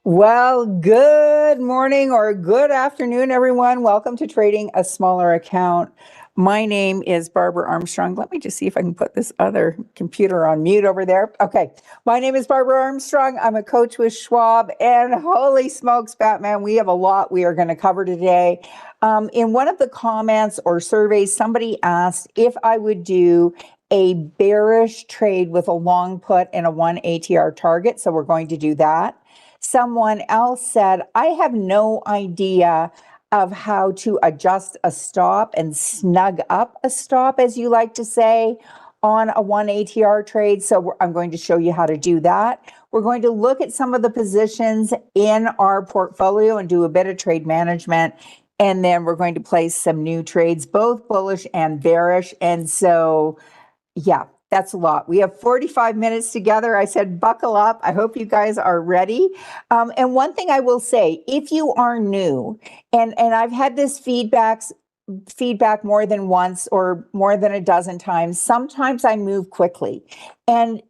Well, good morning or good afternoon, everyone. Welcome to Trading a Smaller Account. My name is Barbara Armstrong. Let me just see if I can put this other computer on mute over there. Okay. My name is Barbara Armstrong. I'm a coach with Schwab, and holy smokes, Batman, we have a lot we are going to cover today. In one of the comments or surveys, somebody asked if I would do a bearish trade with a long put and a 1 ATR target. So we're going to do that. Someone else said, I have no idea of how to adjust a stop and snug up a stop, as you like to say, on a 1 ATR trade. So I'm going to show you how to do that. We're going to look at some of the positions in our portfolio and do a bit of trade management. And then we're going to place some new trades, both bullish and bearish. And so, yeah, that's a lot. We have 45 minutes together. I said, buckle up. I hope you guys are ready. And one thing I will say, if you are new, and I've had this feedback more than once or more than a dozen times, sometimes I move quickly. And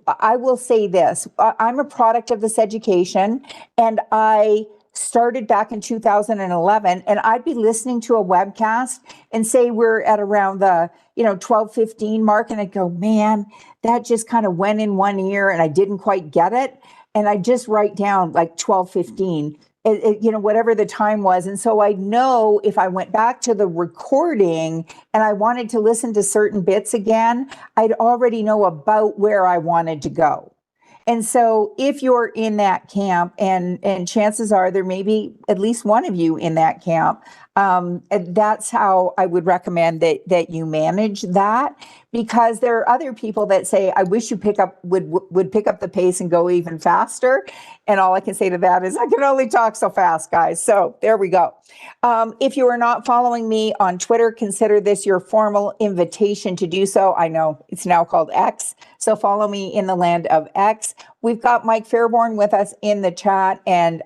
I will say this, I'm a product of this education, and I started back in 2011, and I'd be listening to a webcast and say we're at around the 12:15 mark, and I'd go, man, that just kind of went in one ear and I didn't quite get it. And I just write down like 12:15, whatever the time was. And so I know if I went back to the recording and I wanted to listen to certain bits again, I'd already know about where I wanted to go. And so if you're in that camp, and chances are there may be at least one of you in that camp, that's how I would recommend that you manage that, because there are other people that say, I wish you would pick up the pace and go even faster. And all I can say to that is I can only talk so fast, guys. So there we go. If you are not following me on Twitter, consider this your formal invitation to do so. I know it's now called X, so follow me in the land of X. We've got Mike Fairborn with us in the chat, and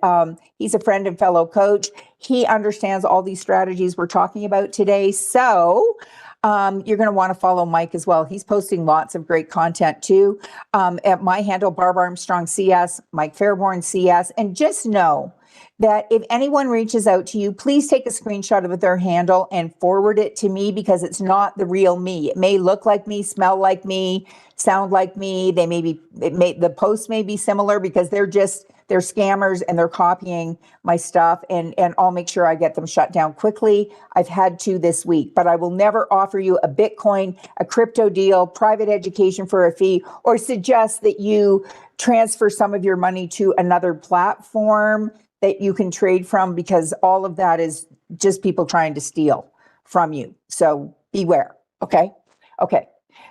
he's a friend and fellow coach. He understands all these strategies we're talking about today. So you're going to want to follow Mike as well. He's posting lots of great content too. At my handle, Barb Armstrong CS, Mike Fairborn CS. And just know that if anyone reaches out to you, please take a screenshot of their handle and forward it to me, because it's not the real me. It may look like me, smell like me, sound like me. The post may be similar because they're scammers and they're copying my stuff, and I'll make sure I get them shut down quickly. I've had to this week, but I will never offer you a Bitcoin, a crypto deal, private education for a fee, or suggest that you transfer some of your money to another platform that you can trade from, because all of that is just people trying to steal from you. So beware. Okay.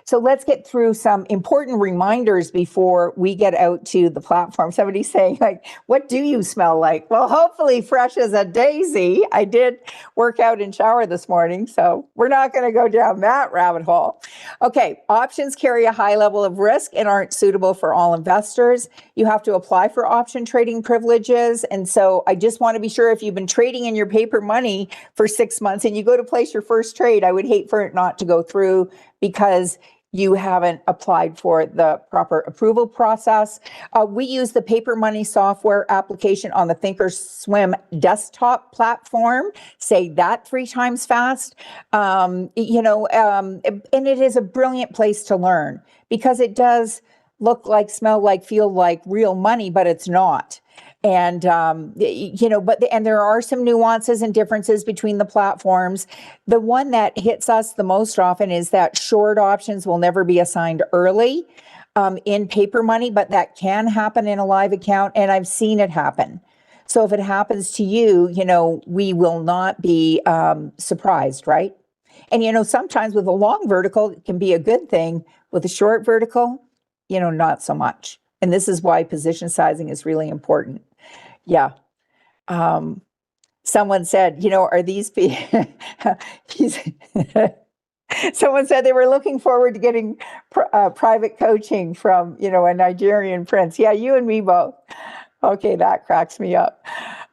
So let's get through some important reminders before we get out to the platform. Somebody's saying, like, what do you smell like? Well, hopefully fresh as a daisy. I did work out and shower this morning, so we're not going to go down that rabbit hole. Okay, options carry a high level of risk and aren't suitable for all investors. You have to apply for option trading privileges. And so I just want to be sure, if you've been trading in your paper money for 6 months and you go to place your first trade, I would hate for it not to go through because you haven't applied for the proper approval process. We use the paperMoney software application on the thinkorswim desktop platform. Say that 3 times fast. And it is a brilliant place to learn, because it does look like, smell like, feel like real money, but it's not. And, and there are some nuances and differences between the platforms. The one that hits us the most often is that short options will never be assigned early in paperMoney, but that can happen in a live account, and I've seen it happen. So if it happens to you, we will not be surprised, right? And, sometimes with a long vertical, it can be a good thing. With a short vertical, not so much. And this is why position sizing is really important. Yeah. Someone said, are these someone said they were looking forward to getting private coaching from, a Nigerian prince. Yeah, you and me both. Okay, that cracks me up.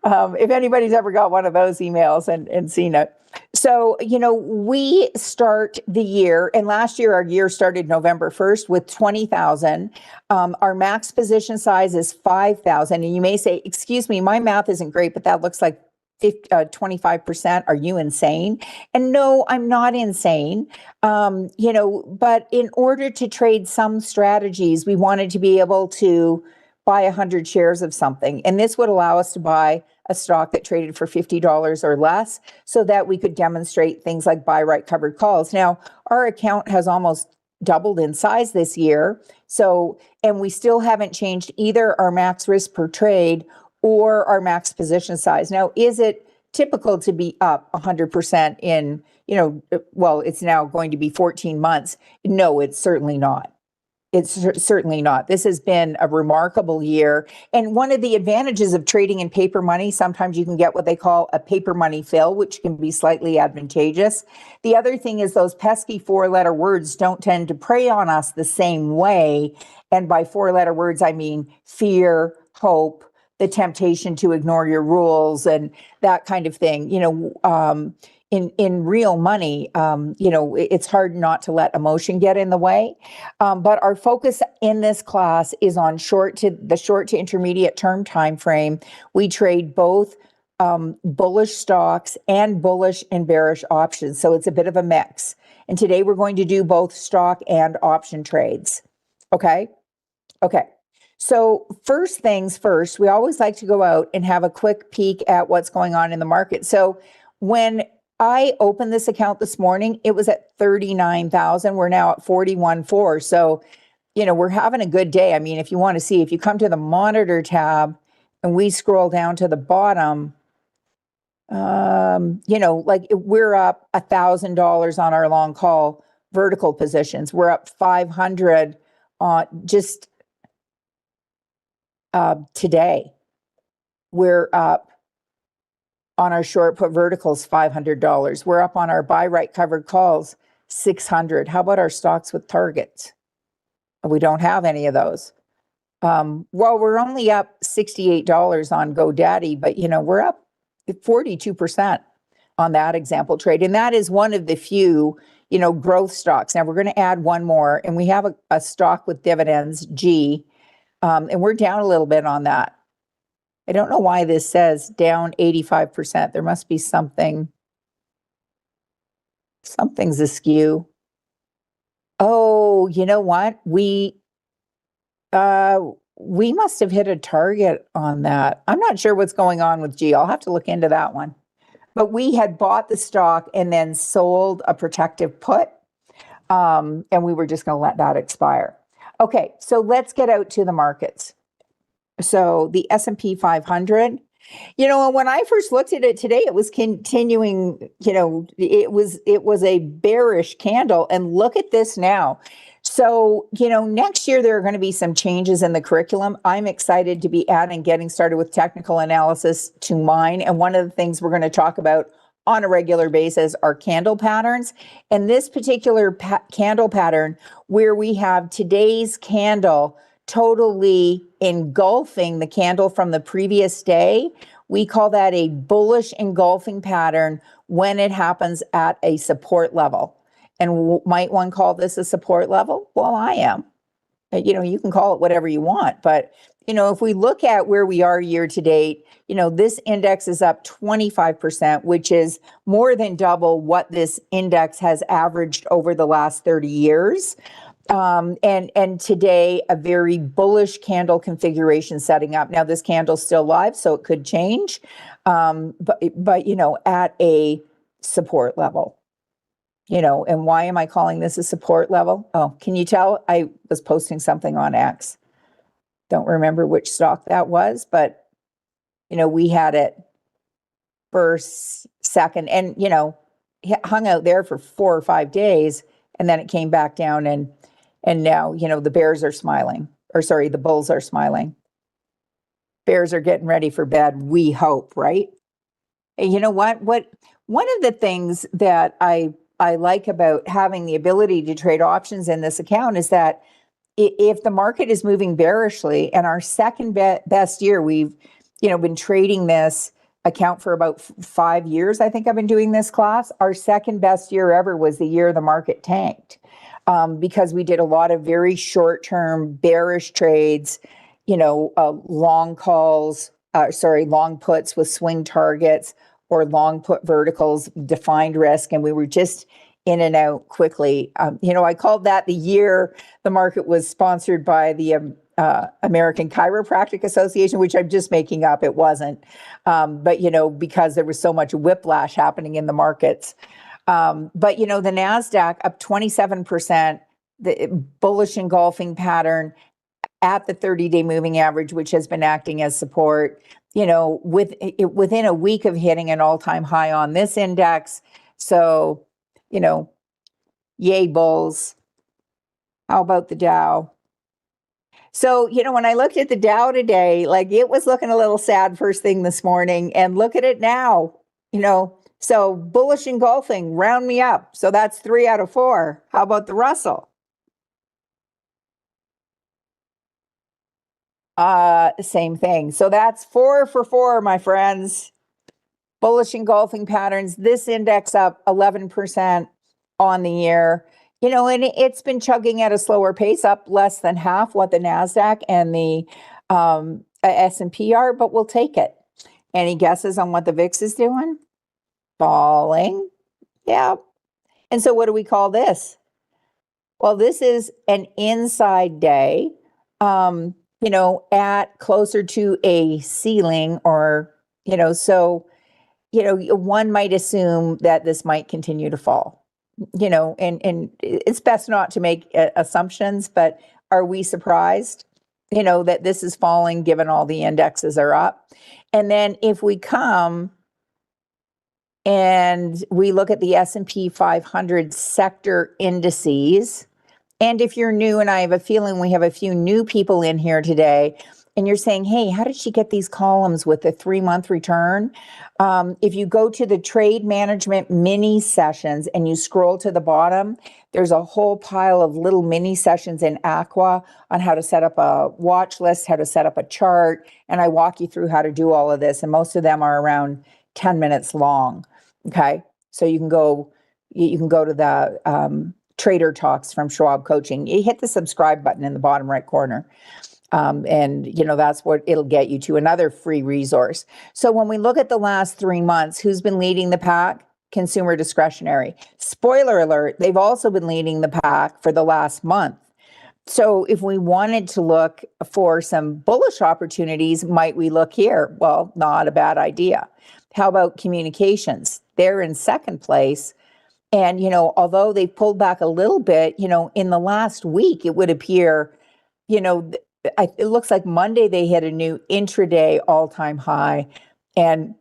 If anybody's ever got one of those emails and seen it. So, we start the year, and last year our year started November 1st with 20,000. Our max position size is 5,000. And you may say, excuse me, my math isn't great, but that looks like 25%. Are you insane? And no, I'm not insane. But in order to trade some strategies, we wanted to be able to buy 100 shares of something. And this would allow us to buy a stock that traded for $50 or less so that we could demonstrate things like buy right covered calls. Now, our account has almost doubled in size this year. So, and we still haven't changed either our max risk per trade or our max position size. Now, is it typical to be up 100% in, well, it's now going to be 14 months? No, it's certainly not. It's certainly not. This has been a remarkable year. And one of the advantages of trading in paper money, sometimes you can get what they call a paper money fill, which can be slightly advantageous. The other thing is those pesky 4-letter words don't tend to prey on us the same way. And by 4-letter words, I mean fear, hope, the temptation to ignore your rules, and that kind of thing. In real money, it's hard not to let emotion get in the way. But our focus in this class is on the short to intermediate term time frame. We trade both bullish stocks and bullish and bearish options. So it's a bit of a mix. And today we're going to do both stock and option trades. Okay. So first things first, we always like to go out and have a quick peek at what's going on in the market. So when I opened this account this morning, it was at 39,000. We're now at 41.4. So, we're having a good day. I mean, if you want to see, if you come to the monitor tab and we scroll down to the bottom, we're up $1,000 on our long call vertical positions. We're up 500 just today. We're up on our short put verticals, $500. We're up on our buy right covered calls, $600. How about our stocks with targets? We don't have any of those. Well, we're only up $68 on GoDaddy, but we're up 42% on that example trade. And that is one of the few, growth stocks. Now we're going to add one more, and we have a stock with dividends, G, and we're down a little bit on that. I don't know why this says down 85%. There must be something's askew. Oh, you know what? We must have hit a target on that. I'm not sure what's going on with G. I'll have to look into that one. But we had bought the stock and then sold a protective put, and we were just going to let that expire. Okay, so let's get out to the markets. So the S&P 500, when I first looked at it today, it was continuing, it was a bearish candle, and look at this now. So, next year there are going to be some changes in the curriculum. I'm excited to be getting started with technical analysis to mine. And one of the things we're going to talk about on a regular basis are candle patterns. And this particular candle pattern, where we have today's candle totally engulfing the candle from the previous day, we call that a bullish engulfing pattern when it happens at a support level. And might one call this a support level? Well, I am. You can call it whatever you want, but if we look at where we are year to date, this index is up 25%, which is more than double what this index has averaged over the last 30 years. And today, a very bullish candle configuration setting up. Now, this candle's still live, so it could change, but at a support level. And why am I calling this a support level? Oh, can you tell? I was posting something on X. Don't remember which stock that was, but, we had it first, second, and, hung out there for 4 or 5 days, and then it came back down, and now, the bears are smiling, the bulls are smiling. Bears are getting ready for bed, we hope, right? And you know what? One of the things that I like about having the ability to trade options in this account is that if the market is moving bearishly, and our second best year, we've, been trading this account for about 5 years. I think I've been doing this class. Our second best year ever was the year the market tanked, because we did a lot of very short-term bearish trades, long calls, long puts with swing targets, or long put verticals, defined risk, and we were just in and out quickly. I called that the year the market was sponsored by the American Chiropractic Association, which I'm just making up. It wasn't. But, because there was so much whiplash happening in the markets. But, the NASDAQ up 27%, the bullish engulfing pattern at the 30-day moving average, which has been acting as support, within a week of hitting an all-time high on this index. So, yay bulls. How about the Dow? So, when I looked at the Dow today, like it was looking a little sad first thing this morning, and look at it now, so bullish engulfing, round me up. So that's 3 out of 4. How about the Russell? Same thing. So that's 4 for 4, my friends. Bullish engulfing patterns. This index up 11% on the year. And it's been chugging at a slower pace, up less than half what the NASDAQ and the S&P are, but we'll take it. Any guesses on what the VIX is doing? Falling. Yeah. And so what do we call this? Well, this is an inside day, at closer to a ceiling, or, so, one might assume that this might continue to fall. And it's best not to make assumptions, but are we surprised, that this is falling given all the indexes are up? And then if we come and we look at the S&P 500 sector indices, and if you're new, and I have a feeling we have a few new people in here today, and you're saying, hey, how did she get these columns with the 3-month return? If you go to the trade management mini sessions and you scroll to the bottom, there's a whole pile of little mini sessions in Aqua on how to set up a watch list, how to set up a chart. And I walk you through how to do all of this. And most of them are around 10 minutes long. Okay. So you can go to the Trader Talks from Schwab Coaching. You hit the subscribe button in the bottom right corner. And that's what it'll get you to, another free resource. So when we look at the last 3 months, who's been leading the pack? Consumer discretionary. Spoiler alert, they've also been leading the pack for the last month. So if we wanted to look for some bullish opportunities, might we look here? Well, not a bad idea. How about communications? They're in second place. And, although they pulled back a little bit, in the last week, it would appear, it looks like Monday they hit a new intraday all-time high, and,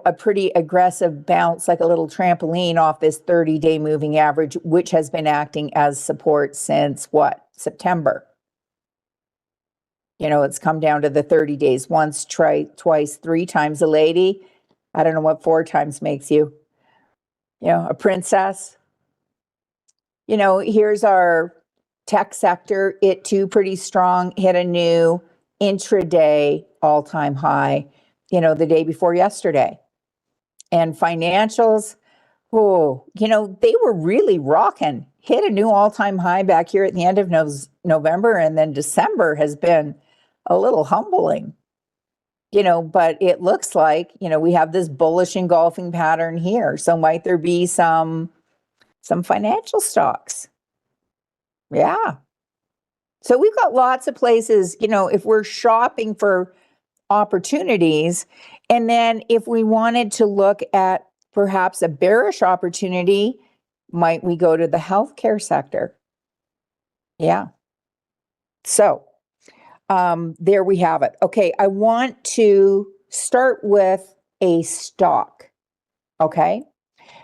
a pretty aggressive bounce, like a little trampoline off this 30-day moving average, which has been acting as support since what? September. It's come down to the 30 days, once, twice, 3 times a lady. I don't know what 4 times makes you. A princess. Here's our tech sector. It too pretty strong, hit a new intraday all-time high, the day before yesterday. And financials, they were really rocking, hit a new all-time high back here at the end of November, and then December has been a little humbling. But it looks like, we have this bullish engulfing pattern here. So might there be some financial stocks? Yeah. So we've got lots of places, if we're shopping for opportunities, and then if we wanted to look at perhaps a bearish opportunity, might we go to the healthcare sector? Yeah. So there we have it. Okay, I want to start with a stock. Okay,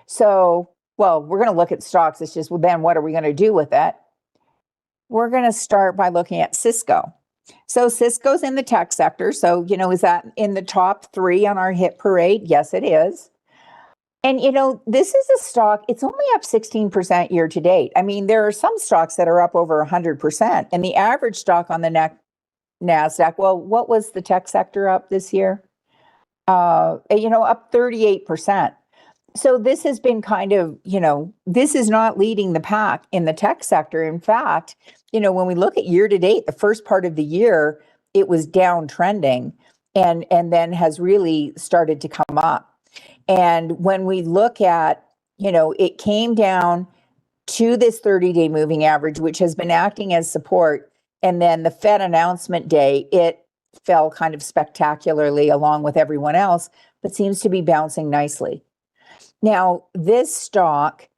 so, well, we're going to look at stocks. It's just, well, then what are we going to do with it? We're going to start by looking at Cisco. So Cisco's in the tech sector. So, is that in the top 3 on our hit parade? Yes, it is. And, this is a stock, it's only up 16% year to date. I mean, there are some stocks that are up over 100%. And the average stock on the NASDAQ, well, what was the tech sector up this year? up 38%. So this has been kind of, this is not leading the pack in the tech sector. In fact, when we look at year to date, the first part of the year, it was downtrending and then has really started to come up. And when we look at, it came down to this 30-day moving average, which has been acting as support. And then the Fed announcement day, it fell kind of spectacularly along with everyone else, but seems to be bouncing nicely. Now, this stock,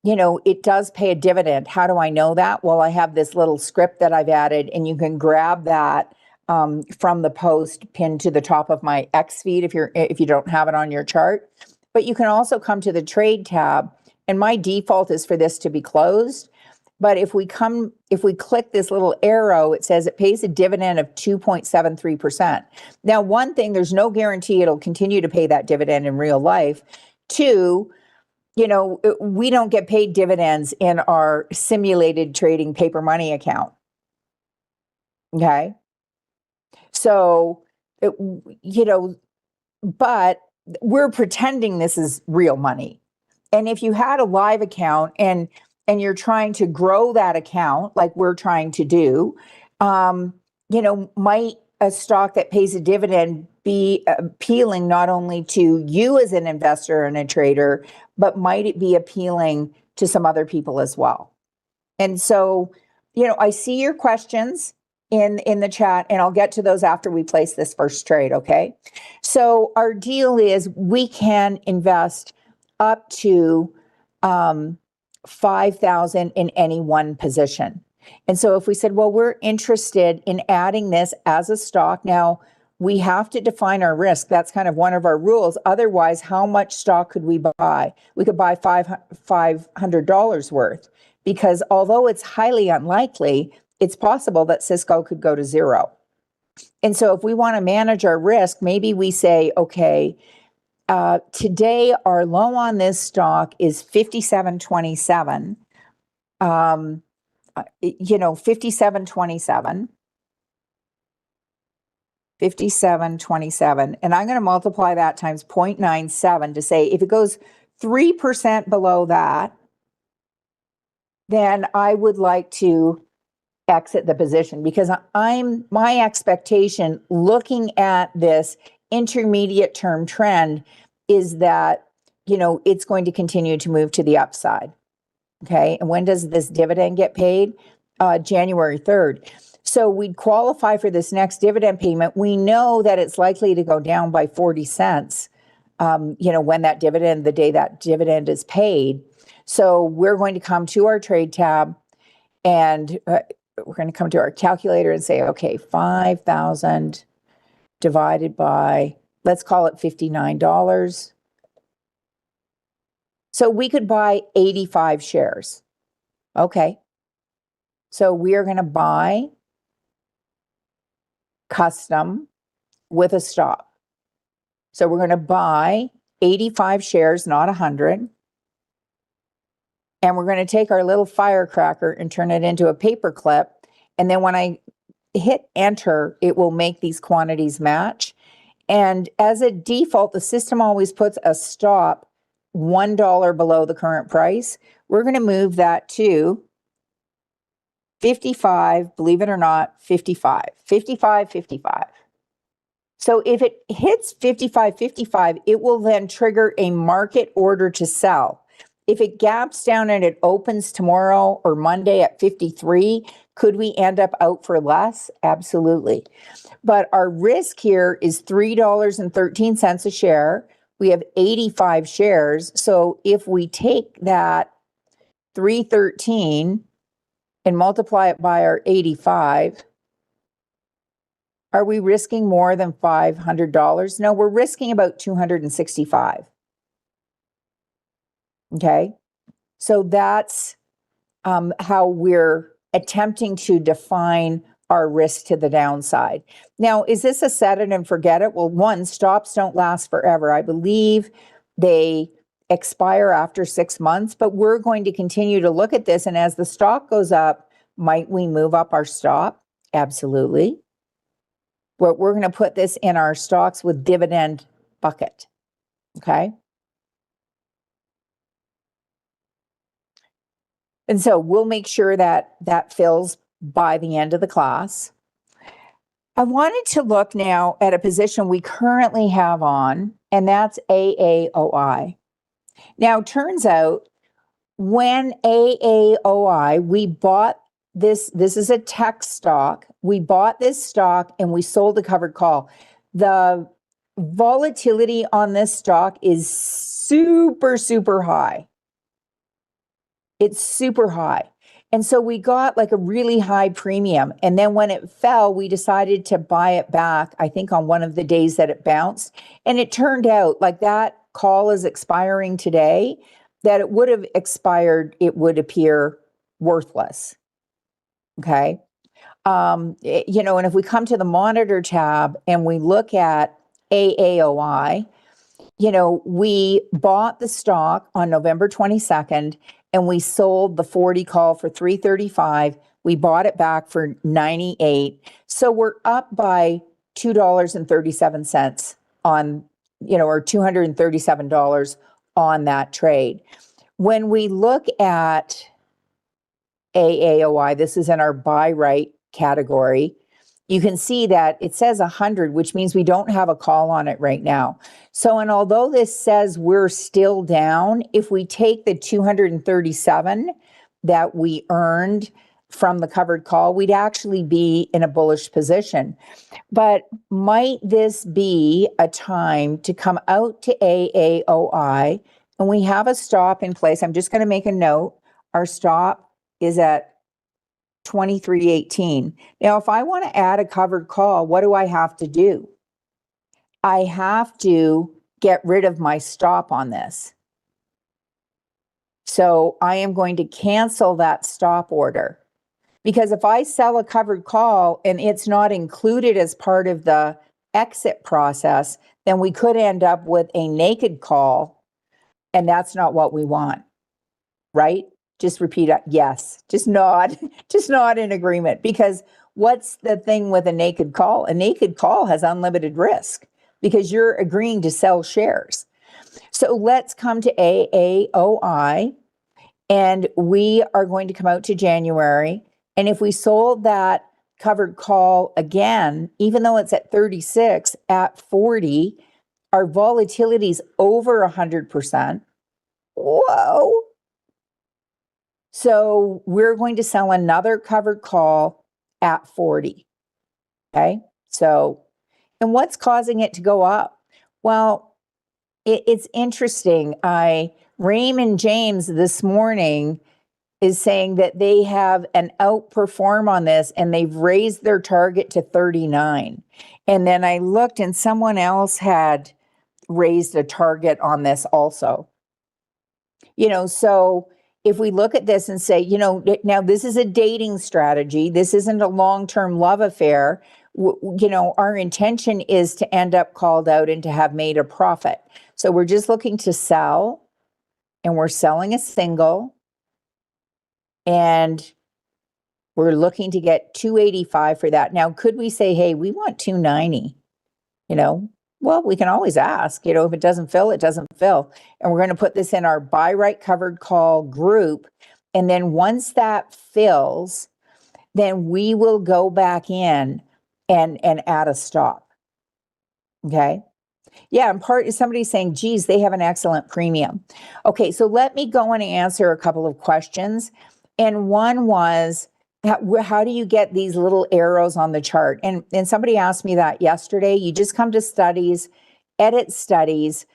it does pay a dividend. How do I know that? Well, I have this little script that I've added, and you can grab that from the post pinned to the top of my X feed if you don't have it on your chart. But you can also come to the trade tab, and my default is for this to be closed. But if we click this little arrow, it says it pays a dividend of 2.73%. Now, one thing, there's no guarantee it'll continue to pay that dividend in real life. Two, we don't get paid dividends in our simulated trading paperMoney account. Okay. So, but we're pretending this is real money. And if you had a live account and you're trying to grow that account, like we're trying to do, might a stock that pays a dividend be appealing not only to you as an investor and a trader, but might it be appealing to some other people as well? And so, I see your questions in the chat, and I'll get to those after we place this first trade, okay? So our deal is we can invest up to 5,000 in any one position. And so if we said, well, we're interested in adding this as a stock, now we have to define our risk. That's kind of one of our rules. Otherwise, how much stock could we buy? We could buy $500 worth, because although it's highly unlikely, it's possible that Cisco could go to zero. And so if we want to manage our risk, maybe we say, okay, today our low on this stock is 57.27. 57.27. 57.27. And I'm going to multiply that times 0.97 to say if it goes 3% below that, then I would like to exit the position, because my expectation looking at this intermediate term trend is that, it's going to continue to move to the upside. Okay. And when does this dividend get paid? January 3rd. So we'd qualify for this next dividend payment. We know that it's likely to go down by 40 cents, when that dividend, the day that dividend is paid. So we're going to come to our trade tab, and we're going to come to our calculator and say, okay, 5,000 divided by, let's call it $59. So we could buy 85 shares. Okay. So we are going to buy custom with a stop. So we're going to buy 85 shares, not 100. And we're going to take our little firecracker and turn it into a paper clip. And then when I hit enter, it will make these quantities match. And as a default, the system always puts a stop $1 below the current price. We're going to move that to 55, believe it or not, 55. So if it hits 55, it will then trigger a market order to sell. If it gaps down and it opens tomorrow or Monday at 53, could we end up out for less? Absolutely. But our risk here is $3.13 a share. We have 85 shares. So if we take that 313 and multiply it by our 85, are we risking more than $500? No, we're risking about $265. Okay, so that's how we're attempting to define our risk to the downside. Now, is this a set it and forget it? Well, one, stops don't last forever. I believe they expire after 6 months, but we're going to continue to look at this. And as the stock goes up, might we move up our stop? Absolutely. We're going to put this in our stocks with dividend bucket, okay? And so we'll make sure that that fills by the end of the class. I wanted to look now at a position we currently have on, and that's AAOI. Now, turns out when AAOI, we bought this is a tech stock. We bought this stock and we sold a covered call. The volatility on this stock is super, super high. It's super high. And so we got like a really high premium. And then when it fell, we decided to buy it back, I think on one of the days that it bounced. And it turned out like that call is expiring today, that it would have expired, it would appear worthless. Okay. And if we come to the monitor tab and we look at AAOI, we bought the stock on November 22nd and we sold the 40 call for $335. We bought it back for $98. So we're up by $2.37 on, or $237 on that trade. When we look at AAOI, this is in our buy right category, you can see that it says 100, which means we don't have a call on it right now. So, and although this says we're still down, if we take the 237 that we earned from the covered call, we'd actually be in a bullish position. But might this be a time to come out to AAOI and we have a stop in place? I'm just going to make a note. Our stop is at 23.18. Now, if I want to add a covered call, what do I have to do? I have to get rid of my stop on this. So I am going to cancel that stop order, because if I sell a covered call and it's not included as part of the exit process, then we could end up with a naked call, and that's not what we want, right? Just repeat it. Yes, just nod in agreement, because what's the thing with a naked call? A naked call has unlimited risk because you're agreeing to sell shares. So let's come to AAOI, and we are going to come out to January. And if we sold that covered call again, even though it's at 36, at 40, our volatility is over 100%. Whoa. So we're going to sell another covered call at 40. Okay. So, and what's causing it to go up? Well, it's interesting. Raymond James this morning is saying that they have an outperform on this and they've raised their target to 39. And then I looked and someone else had raised a target on this also. So if we look at this and say, now this is a dating strategy, this isn't a long-term love affair, our intention is to end up called out and to have made a profit. So we're just looking to sell, and we're selling a single, and we're looking to get 285 for that. Now, could we say, hey, we want 290? Well, we can always ask, if it doesn't fill, it doesn't fill. And we're going to put this in our buy right covered call group. And then once that fills, then we will go back in and add a stop. Okay. Yeah. And somebody's saying, geez, they have an excellent premium. Okay. So let me go and answer a couple of questions. And one was, how do you get these little arrows on the chart? And somebody asked me that yesterday. You just come to studies, edit studies,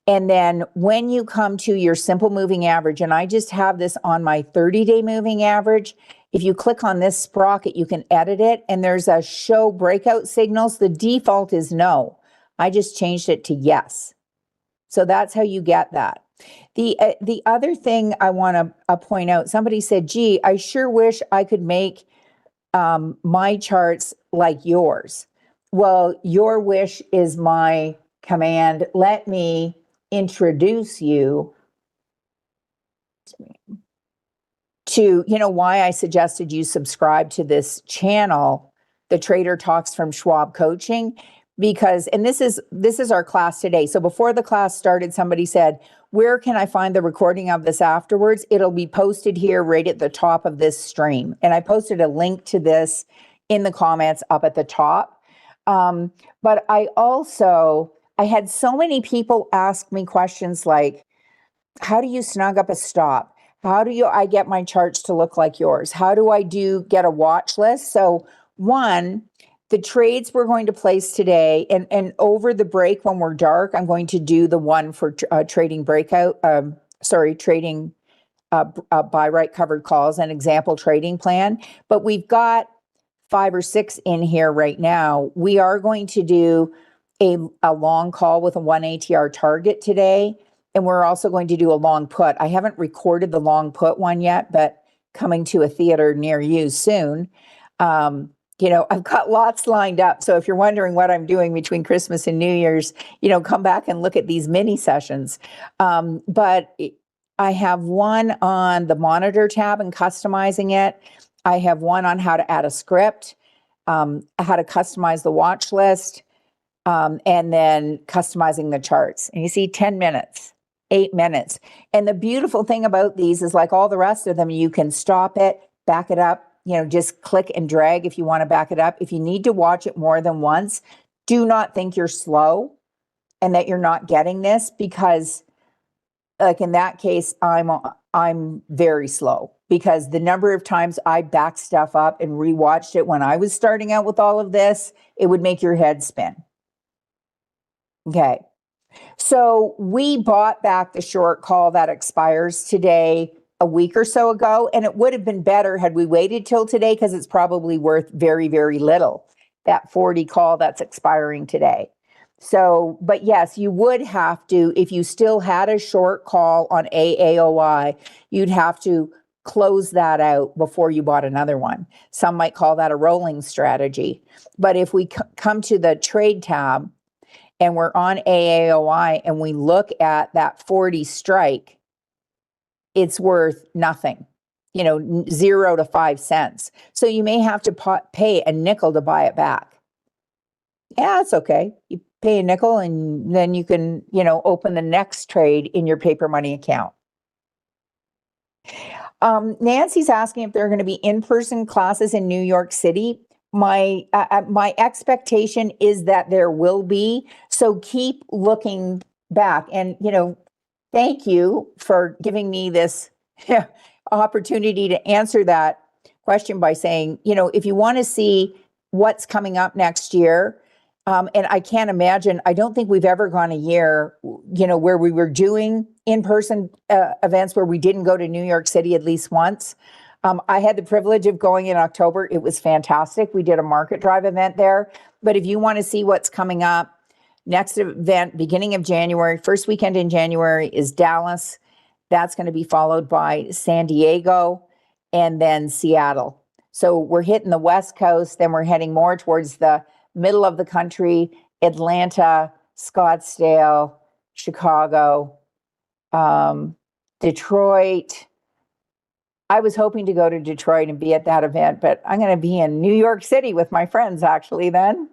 and then when you come to your simple moving average, and I just have this on my 30-day moving average, if you click on this sprocket, you can edit it, and there's a show breakout signals. The default is no. I just changed it to yes. So that's how you get that. The other thing I want to point out, somebody said, gee, I sure wish I could make my charts like yours. Well, your wish is my command. Let me introduce you to, why I suggested you subscribe to this channel, The Trader Talks from Schwab Coaching, because, and this is our class today. So before the class started, somebody said, where can I find the recording of this afterwards? It'll be posted here right at the top of this stream. And I posted a link to this in the comments up at the top. But I had so many people ask me questions like, how do you snug up a stop? How do I get my charts to look like yours? How do I get a watch list? So one, the trades we're going to place today, and over the break when we're dark, I'm going to do the one for trading breakout, trading buy right covered calls and example trading plan. But we've got 5 or 6 in here right now. We are going to do a long call with a 1 ATR target today. And we're also going to do a long put. I haven't recorded the long put one yet, but coming to a theater near you soon. I've got lots lined up. So if you're wondering what I'm doing between Christmas and New Year's, come back and look at these mini sessions. But I have one on the monitor tab and customizing it. I have one on how to add a script, how to customize the watch list, and then customizing the charts. And you see 10 minutes, 8 minutes. And the beautiful thing about these is, like all the rest of them, you can stop it, back it up, just click and drag if you want to back it up. If you need to watch it more than once, do not think you're slow and that you're not getting this, because like in that case, I'm very slow, because the number of times I backed stuff up and rewatched it when I was starting out with all of this, it would make your head spin. Okay. So we bought back the short call that expires today a week or so ago, and it would have been better had we waited till today, because it's probably worth very, very little, that 40 call that's expiring today. So, but yes, you would have to, if you still had a short call on AAOI, you'd have to close that out before you bought another one. Some might call that a rolling strategy. But if we come to the trade tab and we're on AAOI and we look at that 40 strike, it's worth nothing, 0 to 5 cents. So you may have to pay a nickel to buy it back. Yeah, it's okay. You pay a nickel and then you can, open the next trade in your paperMoney account. Nancy's asking if there are going to be in-person classes in New York City. My expectation is that there will be. So keep looking back, and thank you for giving me this opportunity to answer that question by saying, if you want to see what's coming up next year, and I can't imagine, I don't think we've ever gone a year, where we were doing in-person events where we didn't go to New York City at least once. I had the privilege of going in October. It was fantastic. We did a market drive event there. But if you want to see what's coming up, next event, beginning of January, first weekend in January is Dallas. That's going to be followed by San Diego and then Seattle. So we're hitting the West Coast, then we're heading more towards the middle of the country, Atlanta, Scottsdale, Chicago, Detroit. I was hoping to go to Detroit and be at that event, but I'm going to be in New York City with my friends actually then,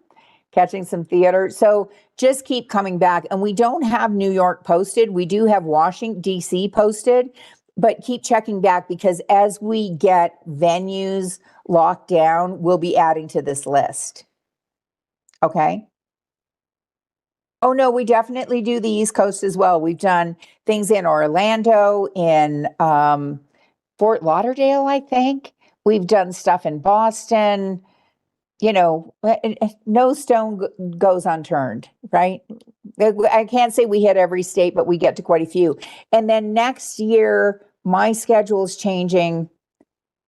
catching some theater. So just keep coming back. And we don't have New York posted. We do have Washington, D.C. posted, but keep checking back, because as we get venues locked down, we'll be adding to this list. Okay. Oh, no, we definitely do the East Coast as well. We've done things in Orlando, in Fort Lauderdale, I think. We've done stuff in Boston. No stone goes unturned, right? I can't say we hit every state, but we get to quite a few. And then next year, my schedule is changing.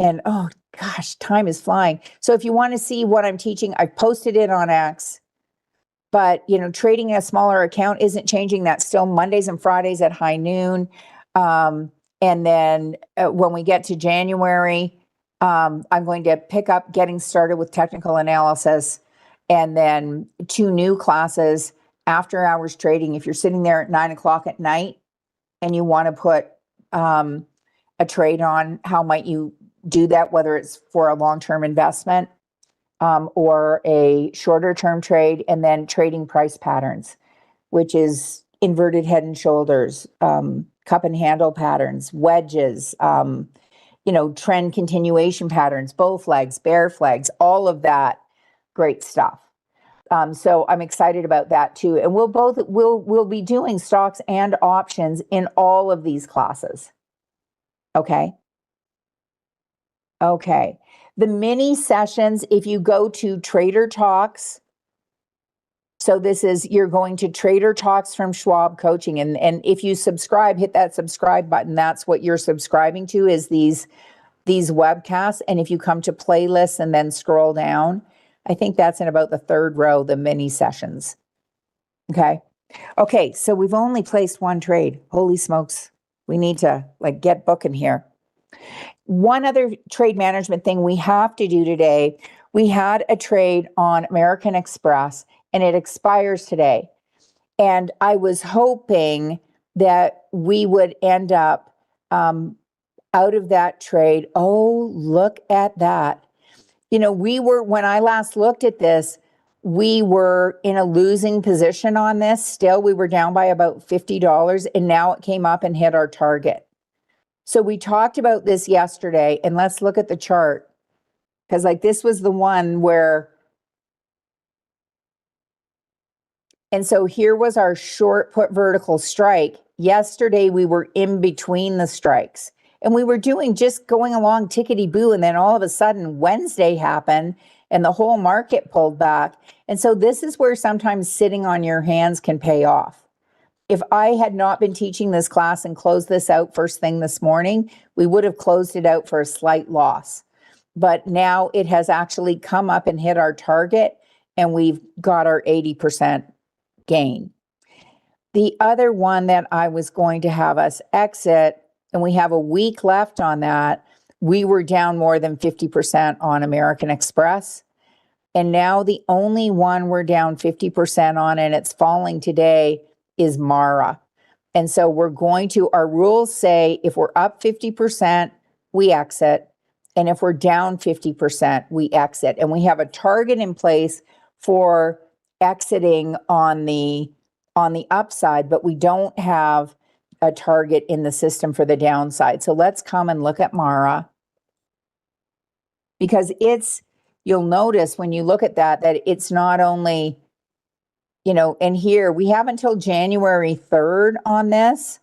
And oh gosh, time is flying. So if you want to see what I'm teaching, I've posted it on X. But, trading a smaller account isn't changing. That's still Mondays and Fridays at high noon. And then when we get to January, I'm going to pick up getting started with technical analysis, and then 2 new classes, after hours trading. If you're sitting there at 9 o'clock at night and you want to put a trade on, how might you do that, whether it's for a long-term investment? or a shorter term trade, and then trading price patterns, which is inverted head and shoulders, cup and handle patterns, wedges, trend continuation patterns, bull flags, bear flags, all of that great stuff. So I'm excited about that too. And we'll be doing stocks and options in all of these classes. Okay. Okay. The mini sessions, if you go to Trader Talks, so you're going to Trader Talks from Schwab Coaching. And if you subscribe, hit that subscribe button. That's what you're subscribing to, is these webcasts. And if you come to playlists and then scroll down, I think that's in about the third row, the mini sessions. Okay. Okay. So we've only placed one trade. Holy smokes. We need to get booking here. One other trade management thing we have to do today. We had a trade on American Express and it expires today. And I was hoping that we would end up out of that trade. Oh, look at that. When I last looked at this, we were in a losing position on this. Still, we were down by about $50, and now it came up and hit our target. So we talked about this yesterday, and let's look at the chart, because this was the one where, and so here was our short put vertical strike. Yesterday, we were in between the strikes. And we were just going along tickety-boo, and then all of a sudden Wednesday happened and the whole market pulled back. And so this is where sometimes sitting on your hands can pay off. If I had not been teaching this class and closed this out first thing this morning, we would have closed it out for a slight loss. But now it has actually come up and hit our target, and we've got our 80% gain. The other one that I was going to have us exit, and we have a week left on that, we were down more than 50% on American Express. And now the only one we're down 50% on, and it's falling today, is Mara. And so our rules say if we're up 50%, we exit. And if we're down 50%, we exit. And we have a target in place for exiting on the upside, but we don't have a target in the system for the downside. So let's come and look at Mara, because you'll notice when you look at that it's not only, and here we have until January 3rd on this,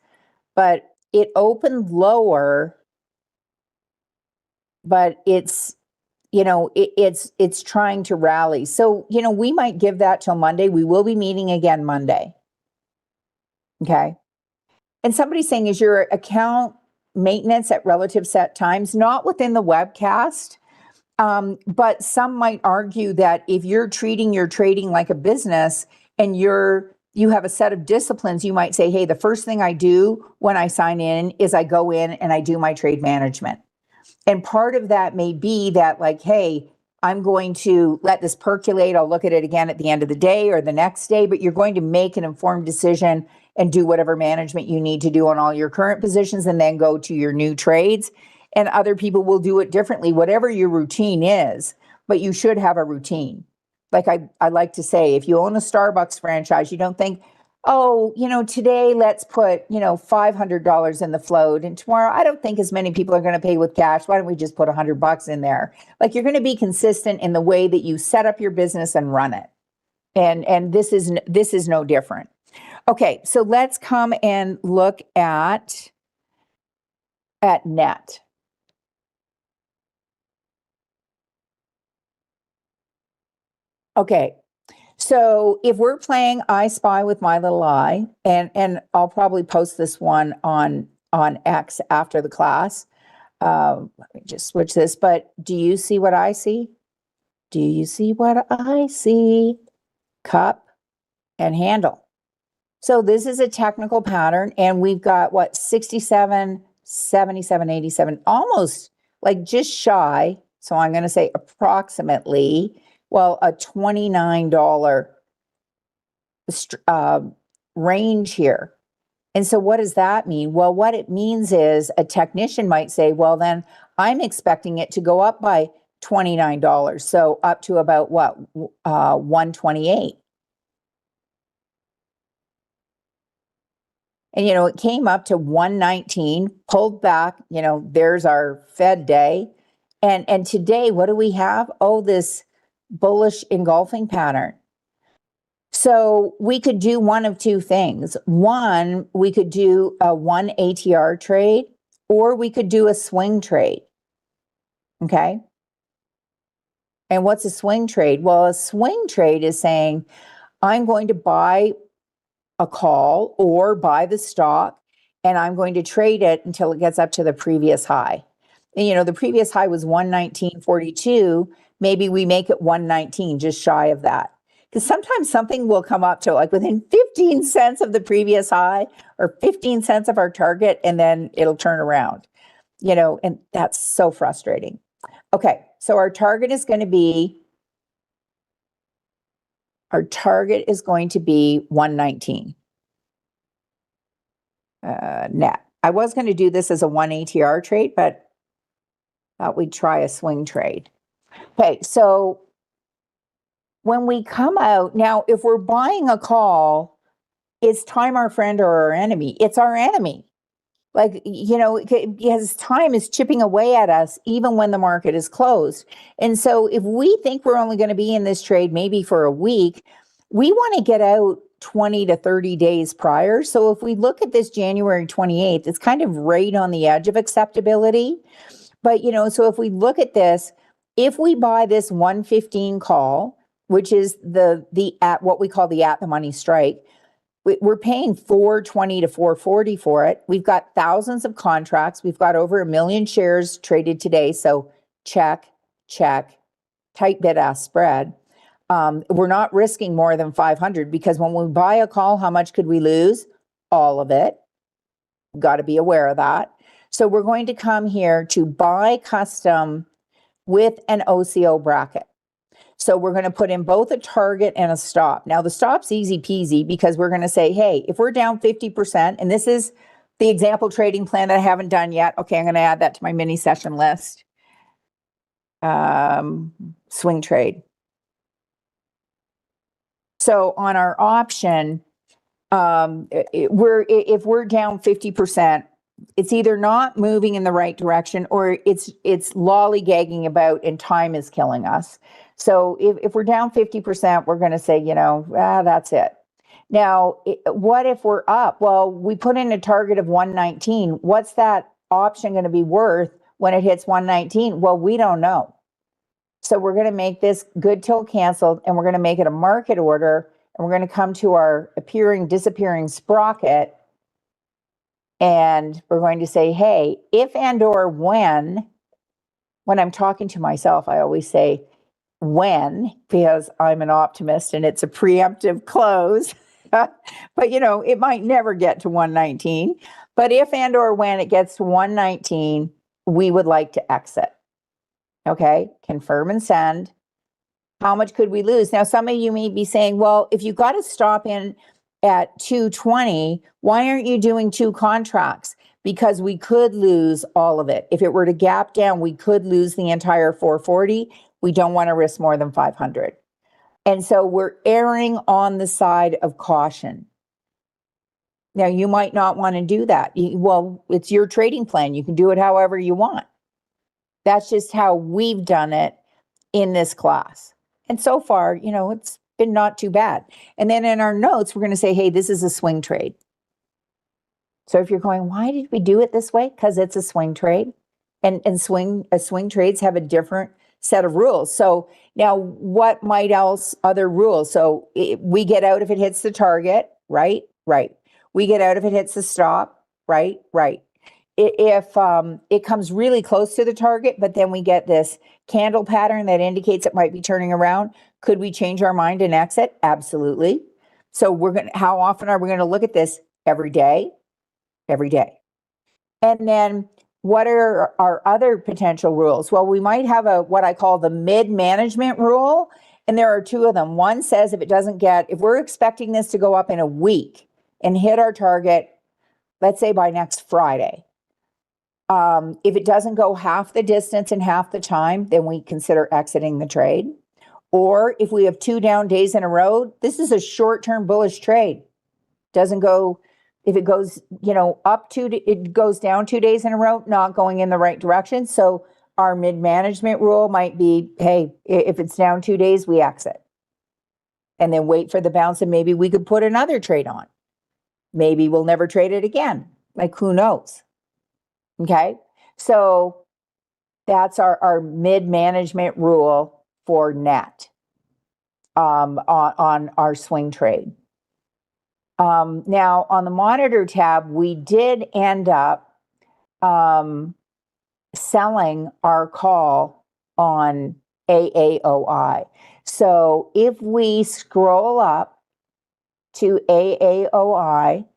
but it opened lower, but it's trying to rally. So, we might give that till Monday. We will be meeting again Monday. Okay. And somebody's saying, is your account maintenance at relative set times? Not within the webcast, but some might argue that if you're treating your trading like a business and you have a set of disciplines, you might say, hey, the first thing I do when I sign in is I go in and I do my trade management. And part of that may be that hey, I'm going to let this percolate. I'll look at it again at the end of the day or the next day, but you're going to make an informed decision and do whatever management you need to do on all your current positions and then go to your new trades. And other people will do it differently, whatever your routine is, but you should have a routine. I like to say, if you own a Starbucks franchise, you don't think, oh, today let's put, $500 in the float, and tomorrow I don't think as many people are going to pay with cash. Why don't we just put $100 in there? You're going to be consistent in the way that you set up your business and run it. And this is no different. Okay, so let's come and look at net. Okay, so if we're playing I Spy with my little eye, and I'll probably post this one on X after the class. Let me just switch this, but do you see what I see? Do you see what I see? Cup and handle. So this is a technical pattern, and we've got 67, 77, 87, almost just shy. So I'm going to say approximately, a $29 range here. And so what does that mean? Well, what it means is a technician might say, well, then I'm expecting it to go up by $29. So up to about what, 128. And, it came up to 119, pulled back, there's our Fed day. And today, what do we have? Oh, this bullish engulfing pattern. So we could do one of two things. One, we could do a 1 ATR trade, or we could do a swing trade. Okay. And what's a swing trade? Well, a swing trade is saying, I'm going to buy a call or buy the stock, and I'm going to trade it until it gets up to the previous high. And, the previous high was 119.42. Maybe we make it 119, just shy of that. Because sometimes something will come up to like within 15 cents of the previous high or 15 cents of our target, and then it'll turn around, and that's so frustrating. Okay, so our target is going to be 119 net. I was going to do this as a 1 ATR trade, but thought we'd try a swing trade. Okay, so when we come out, now if we're buying a call, is time our friend or our enemy? It's our enemy. Because time is chipping away at us even when the market is closed. And so if we think we're only going to be in this trade maybe for a week, we want to get out 20 to 30 days prior. So if we look at this January 28th, it's kind of right on the edge of acceptability. But, so if we look at this, if we buy this 115 call, which is the at what we call the at the money strike, we're paying $420 to $440 for it. We've got thousands of contracts. We've got over 1 million shares traded today. So check, tight bid-ask spread. We're not risking more than 500 because when we buy a call, how much could we lose? All of it. Got to be aware of that. So we're going to come here to buy custom with an OCO bracket. So we're going to put in both a target and a stop. Now the stop's easy peasy because we're going to say, hey, if we're down 50%, and this is the example trading plan that I haven't done yet. Okay, I'm going to add that to my mini session list. Swing trade. So on our option, if we're down 50%, it's either not moving in the right direction or it's lollygagging about and time is killing us. So if we're down 50%, we're going to say, that's it. Now, what if we're up? Well, we put in a target of 119. What's that option going to be worth when it hits 119? Well, we don't know. So we're going to make this good till canceled, and we're going to make it a market order, and we're going to come to our appearing, disappearing sprocket, and we're going to say, hey, if and or when I'm talking to myself, I always say when, because I'm an optimist and it's a preemptive close. But, it might never get to 119. But if and or when it gets to 119, we would like to exit. Okay, confirm and send. How much could we lose? Now, some of you may be saying, well, if you got to stop in at 220, why aren't you doing 2 contracts? Because we could lose all of it. If it were to gap down, we could lose the entire 440. We don't want to risk more than 500. And so we're erring on the side of caution. Now, you might not want to do that. Well, it's your trading plan. You can do it however you want. That's just how we've done it in this class. And so far, it's been not too bad. And then in our notes, we're going to say, hey, this is a swing trade. So if you're going, why did we do it this way? Because it's a swing trade. And swing trades have a different set of rules. So now what might other rules? So we get out if it hits the target, right? Right. We get out if it hits the stop, right? Right. If it comes really close to the target, but then we get this candle pattern that indicates it might be turning around, could we change our mind and exit? Absolutely. So how often are we going to look at this? Every day. Every day. And then what are our other potential rules? Well, we might have what I call the mid-management rule, and there are 2 of them. One says if we're expecting this to go up in a week and hit our target, let's say by next Friday, If it doesn't go half the distance in half the time, then we consider exiting the trade. Or if we have 2 down days in a row, this is a short-term bullish trade. Doesn't go, if it goes, it goes down 2 days in a row, not going in the right direction. So our mid-management rule might be, hey, if it's down 2 days, we exit. And then wait for the bounce, and maybe we could put another trade on. Maybe we'll never trade it again. Like, who knows? Okay, so that's our mid-management rule for net on our swing trade. Now, on the monitor tab, we did end up selling our call on AAOI. So if we scroll up to AAOI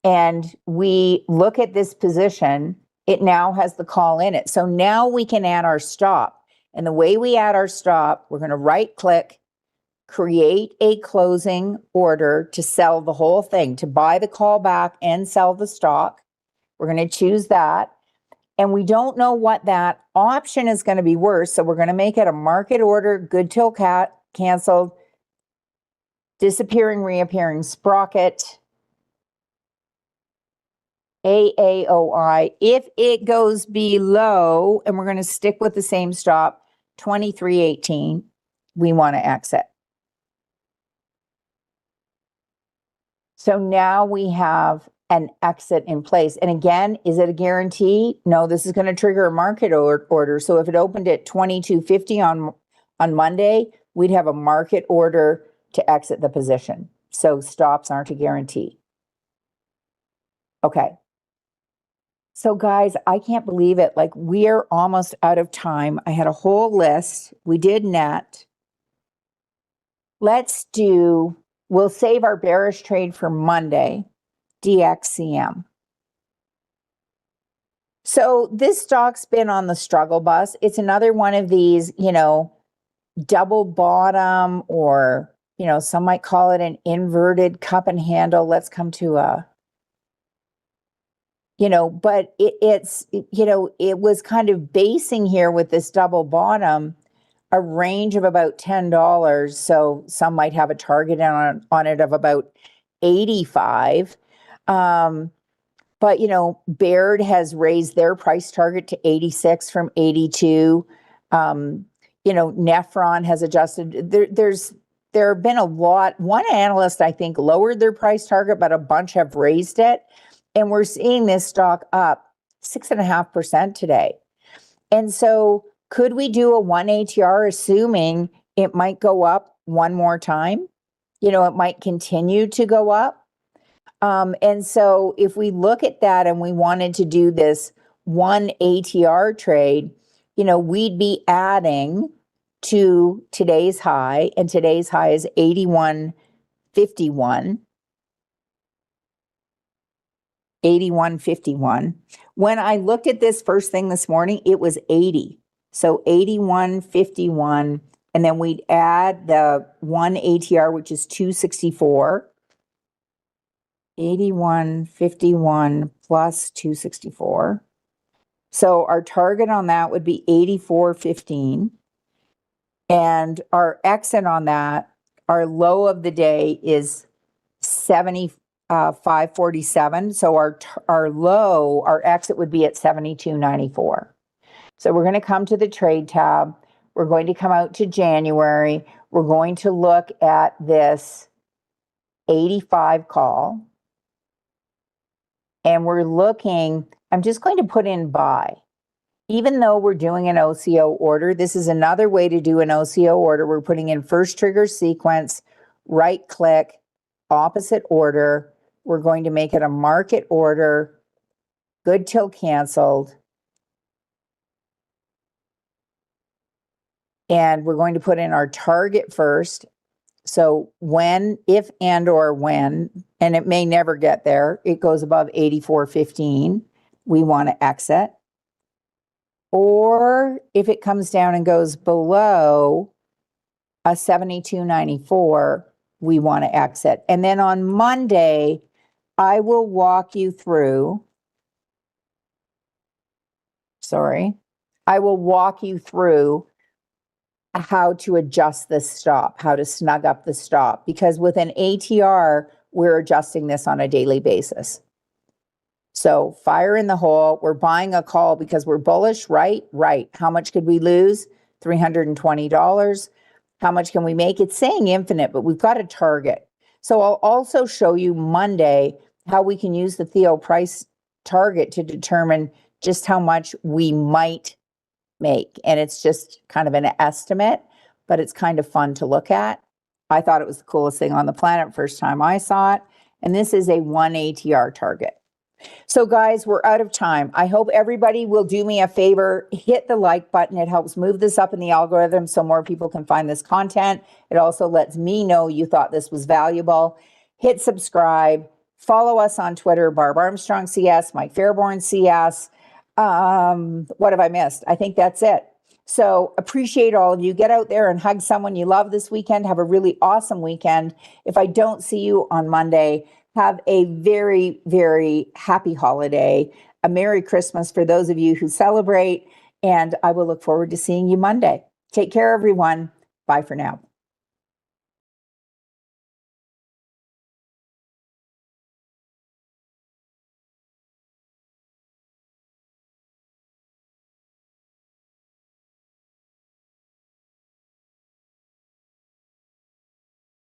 and we look at this position, it now has the call in it. So now we can add our stop. And the way we add our stop, we're going to right click, create a closing order to sell the whole thing, to buy the call back and sell the stock. We're going to choose that. And we don't know what that option is going to be worth. So we're going to make it a market order, good till canceled, disappearing, reappearing sprocket, AAOI. If it goes below, and we're going to stick with the same stop, 23.18, we want to exit. So now we have an exit in place. And again, is it a guarantee? No, this is going to trigger a market order. So if it opened at 22.50 on Monday, we'd have a market order to exit the position. So stops aren't a guarantee. Okay. So guys, I can't believe it. Like, we're almost out of time. I had a whole list. We did net. We'll save our bearish trade for Monday, DXCM. So this stock's been on the struggle bus. It's another one of these, double bottom, or, some might call it an inverted cup and handle. Let's come to but it was kind of basing here with this double bottom, a range of about $10. So some might have a target on it of about 85. But, Baird has raised their price target to 86 from 82. Nephron has adjusted. There have been a lot. One analyst, I think, lowered their price target, but a bunch have raised it. And we're seeing this stock up 6.5% today. And so could we do a 1 ATR, assuming it might go up one more time? It might continue to go up. And so if we look at that and we wanted to do this 1 ATR trade, we'd be adding to today's high, and today's high is 81.51. 81.51. When I looked at this first thing this morning, it was 80. So 81.51, and then we'd add the 1 ATR, which is 264. 81.51 plus 264. So our target on that would be 84.15. And our exit on that, our low of the day is 75.47. So our exit would be at 72.94. So we're going to come to the trade tab. We're going to come out to January. We're going to look at this 85 call. And we're looking, I'm just going to put in buy. Even though we're doing an OCO order, this is another way to do an OCO order. We're putting in first trigger sequence, right click, opposite order. We're going to make it a market order, good till canceled. And we're going to put in our target first. So when, if and or when, and it may never get there, it goes above 84.15, we want to exit. Or if it comes down and goes below a 72.94, we want to exit. And then on Monday, I will walk you through sorry, I will walk you through how to adjust this stop, how to snug up the stop, because with an ATR, we're adjusting this on a daily basis. So fire in the hole. We're buying a call because we're bullish, right? Right. How much could we lose? $320. How much can we make? It's saying infinite, but we've got a target. So I'll also show you Monday how we can use the Theo price target to determine just how much we might make. And it's just kind of an estimate, but it's kind of fun to look at. I thought it was the coolest thing on the planet first time I saw it. And this is a 1 ATR target. So guys, we're out of time. I hope everybody will do me a favor, hit the like button. It helps move this up in the algorithm so more people can find this content. It also lets me know you thought this was valuable. Hit subscribe, follow us on Twitter, Barb Armstrong CS, Mike Fairborn CS. What have I missed? I think that's it. So appreciate all of you. Get out there and hug someone you love this weekend. Have a really awesome weekend. If I don't see you on Monday, have a very, very happy holiday, a Merry Christmas for those of you who celebrate, and I will look forward to seeing you Monday. Take care, everyone. Bye for now.